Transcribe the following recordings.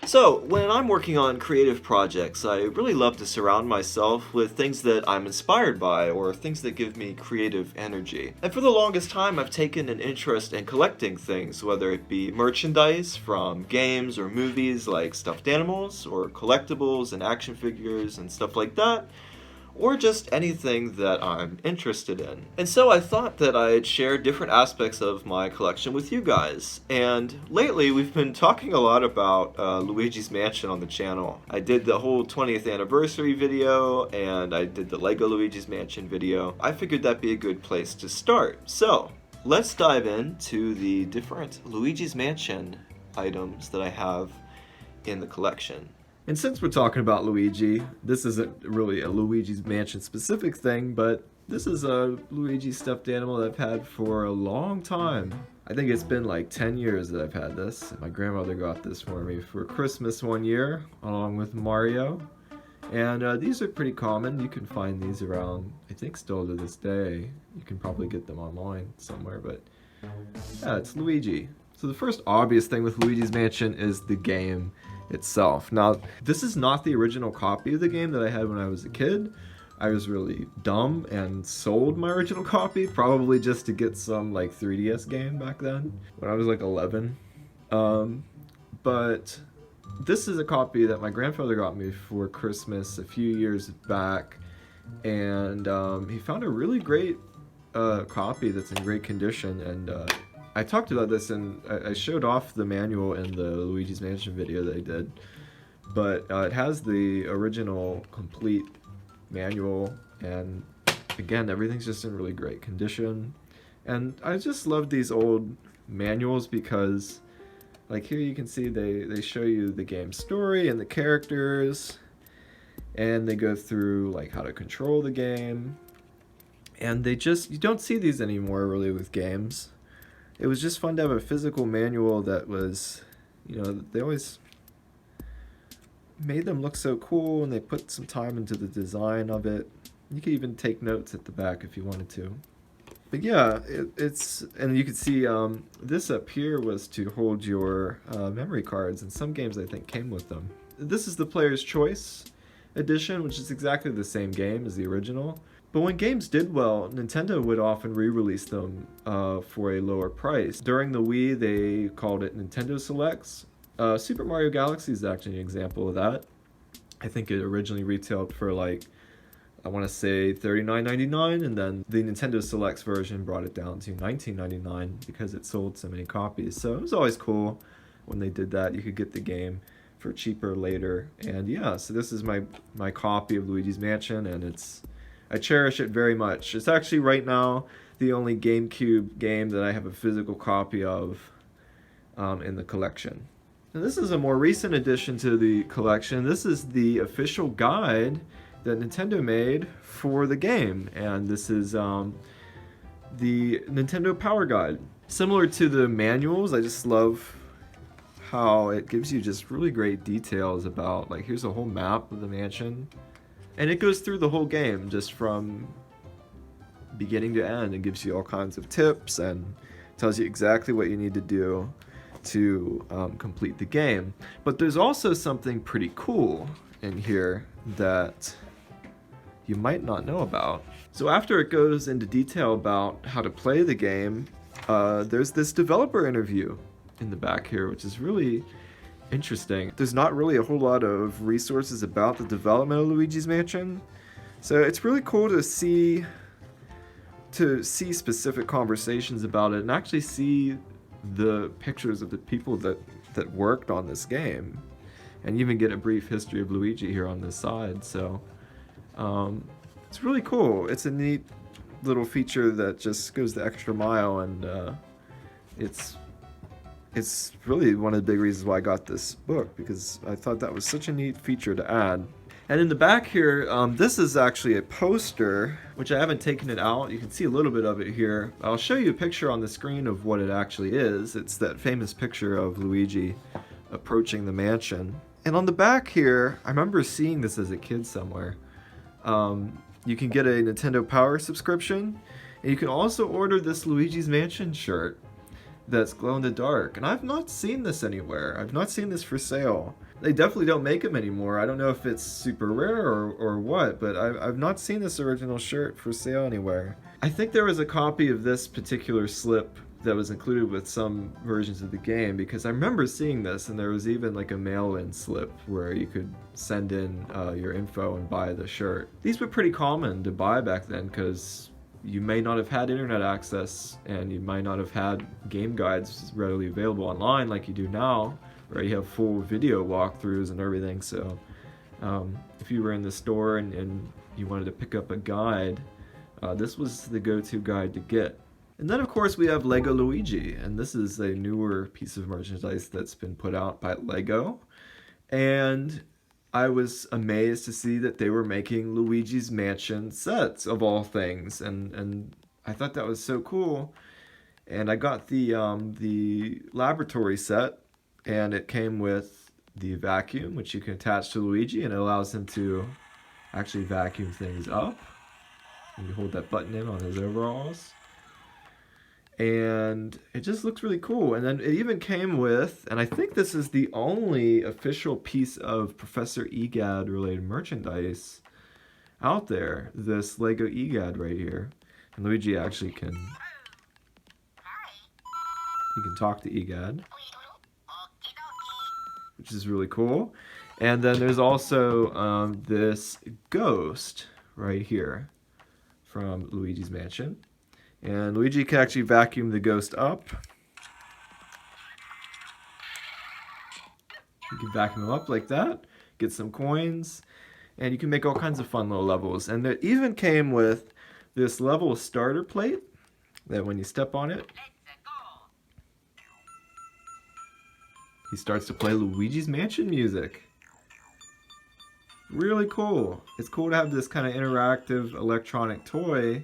So, when I'm working on creative projects, I really love to surround myself with things that I'm inspired by or things that give me creative energy. And for the longest time, I've taken an interest in collecting things, whether it be merchandise from games or movies like stuffed animals, or collectibles and action figures and stuff like that, or just anything that I'm interested in. And so I thought that I'd share different aspects of my collection with you guys. And lately, we've been talking a lot about Luigi's Mansion on the channel. I did the whole 20th anniversary video, and I did the Lego Luigi's Mansion video. I figured that'd be a good place to start. So, let's dive into the different Luigi's Mansion items that I have in the collection. And since we're talking about Luigi, this isn't really a Luigi's Mansion specific thing, but this is a Luigi stuffed animal that I've had for a long time. I think it's been like 10 years that I've had this. My grandmother got this for me for Christmas one year, along with Mario. And these are pretty common. You can find these around, I think still to this day. You can probably get them online somewhere, but yeah, it's Luigi. So the first obvious thing with Luigi's Mansion is the game itself. Now, this is not the original copy of the game that I had when I was a kid. I was really dumb and sold my original copy, probably just to get some like 3DS game back then, when I was like 11. But this is a copy that my grandfather got me for Christmas a few years back, and he found a really great copy that's in great condition, and I talked about this and I showed off the manual in the Luigi's Mansion video that I did, but it has the original complete manual, and again, everything's just in really great condition. And I just love these old manuals because, like, here you can see they show you the game story and the characters, and they go through like how to control the game, and you don't see these anymore really with games. It was just fun to have a physical manual that was, they always made them look so cool, and they put some time into the design of it. You could even take notes at the back if you wanted to. But yeah, and you can see this up here was to hold your memory cards, and some games I think came with them. This is the Player's Choice edition, which is exactly the same game as the original. But when games did well, Nintendo would often re-release them for a lower price. During the Wii, they called it Nintendo Selects. Super Mario Galaxy is actually an example of that. I think it originally retailed for like, I want to say $39.99, and then the Nintendo Selects version brought it down to $19.99 because it sold so many copies. So it was always cool when they did that. You could get the game for cheaper later. And yeah, so this is my copy of Luigi's Mansion, and I cherish it very much. It's actually right now the only GameCube game that I have a physical copy of in the collection. And this is a more recent addition to the collection. This is the official guide that Nintendo made for the game, and this is the Nintendo Power Guide. Similar to the manuals, I just love how it gives you just really great details about, like, here's a whole map of the mansion. And it goes through the whole game, just from beginning to end, and gives you all kinds of tips and tells you exactly what you need to do to complete the game. But there's also something pretty cool in here that you might not know about. So after it goes into detail about how to play the game, there's this developer interview in the back here, which is really interesting. There's not really a whole lot of resources about the development of Luigi's Mansion, so it's really cool to see specific conversations about it and actually see the pictures of the people that worked on this game, and even get a brief history of Luigi here on this side. So it's really cool. It's a neat little feature that just goes the extra mile, and it's really one of the big reasons why I got this book, because I thought that was such a neat feature to add. And in the back here, this is actually a poster, which I haven't taken it out. You can see a little bit of it here. I'll show you a picture on the screen of what it actually is. It's that famous picture of Luigi approaching the mansion. And on the back here, I remember seeing this as a kid somewhere. You can get a Nintendo Power subscription, and you can also order this Luigi's Mansion shirt that's glow in the dark. And I've not seen this anywhere. I've not seen this for sale. They definitely don't make them anymore. I don't know if it's super rare or what, but I've not seen this original shirt for sale anywhere. I think there was a copy of this particular slip that was included with some versions of the game, because I remember seeing this, and there was even like a mail-in slip where you could send in your info and buy the shirt. These were pretty common to buy back then, because you may not have had internet access, and you might not have had game guides readily available online like you do now, where you have full video walkthroughs and everything. So if you were in the store and you wanted to pick up a guide, this was the go-to guide to get. And then of course we have Lego Luigi, and this is a newer piece of merchandise that's been put out by Lego. And I was amazed to see that they were making Luigi's Mansion sets, of all things, and I thought that was so cool. And I got the laboratory set, and it came with the vacuum, which you can attach to Luigi, and it allows him to actually vacuum things up. And you hold that button in on his overalls. And it just looks really cool. And then it even came with, and I think this is the only official piece of Professor Egad related merchandise out there, this Lego Egad right here. And Luigi actually can, you can talk to Egad, which is really cool. And then there's also this ghost right here from Luigi's Mansion. And Luigi can actually vacuum the ghost up. You can vacuum him up like that, get some coins, and you can make all kinds of fun little levels. And it even came with this level starter plate that when you step on it, he starts to play Luigi's Mansion music. Really cool. It's cool to have this kind of interactive electronic toy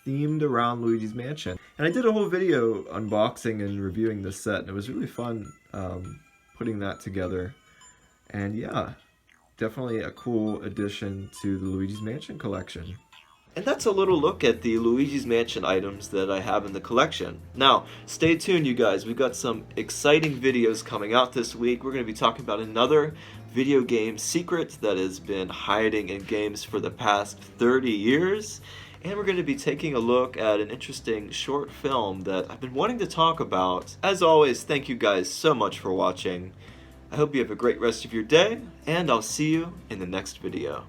themed around Luigi's Mansion. And I did a whole video unboxing and reviewing this set, and it was really fun putting that together. And yeah, definitely a cool addition to the Luigi's Mansion collection. And that's a little look at the Luigi's Mansion items that I have in the collection. Now, stay tuned you guys, we've got some exciting videos coming out this week. We're going to be talking about another video game secret that has been hiding in games for the past 30 years. And we're going to be taking a look at an interesting short film that I've been wanting to talk about. As always, thank you guys so much for watching. I hope you have a great rest of your day, and I'll see you in the next video.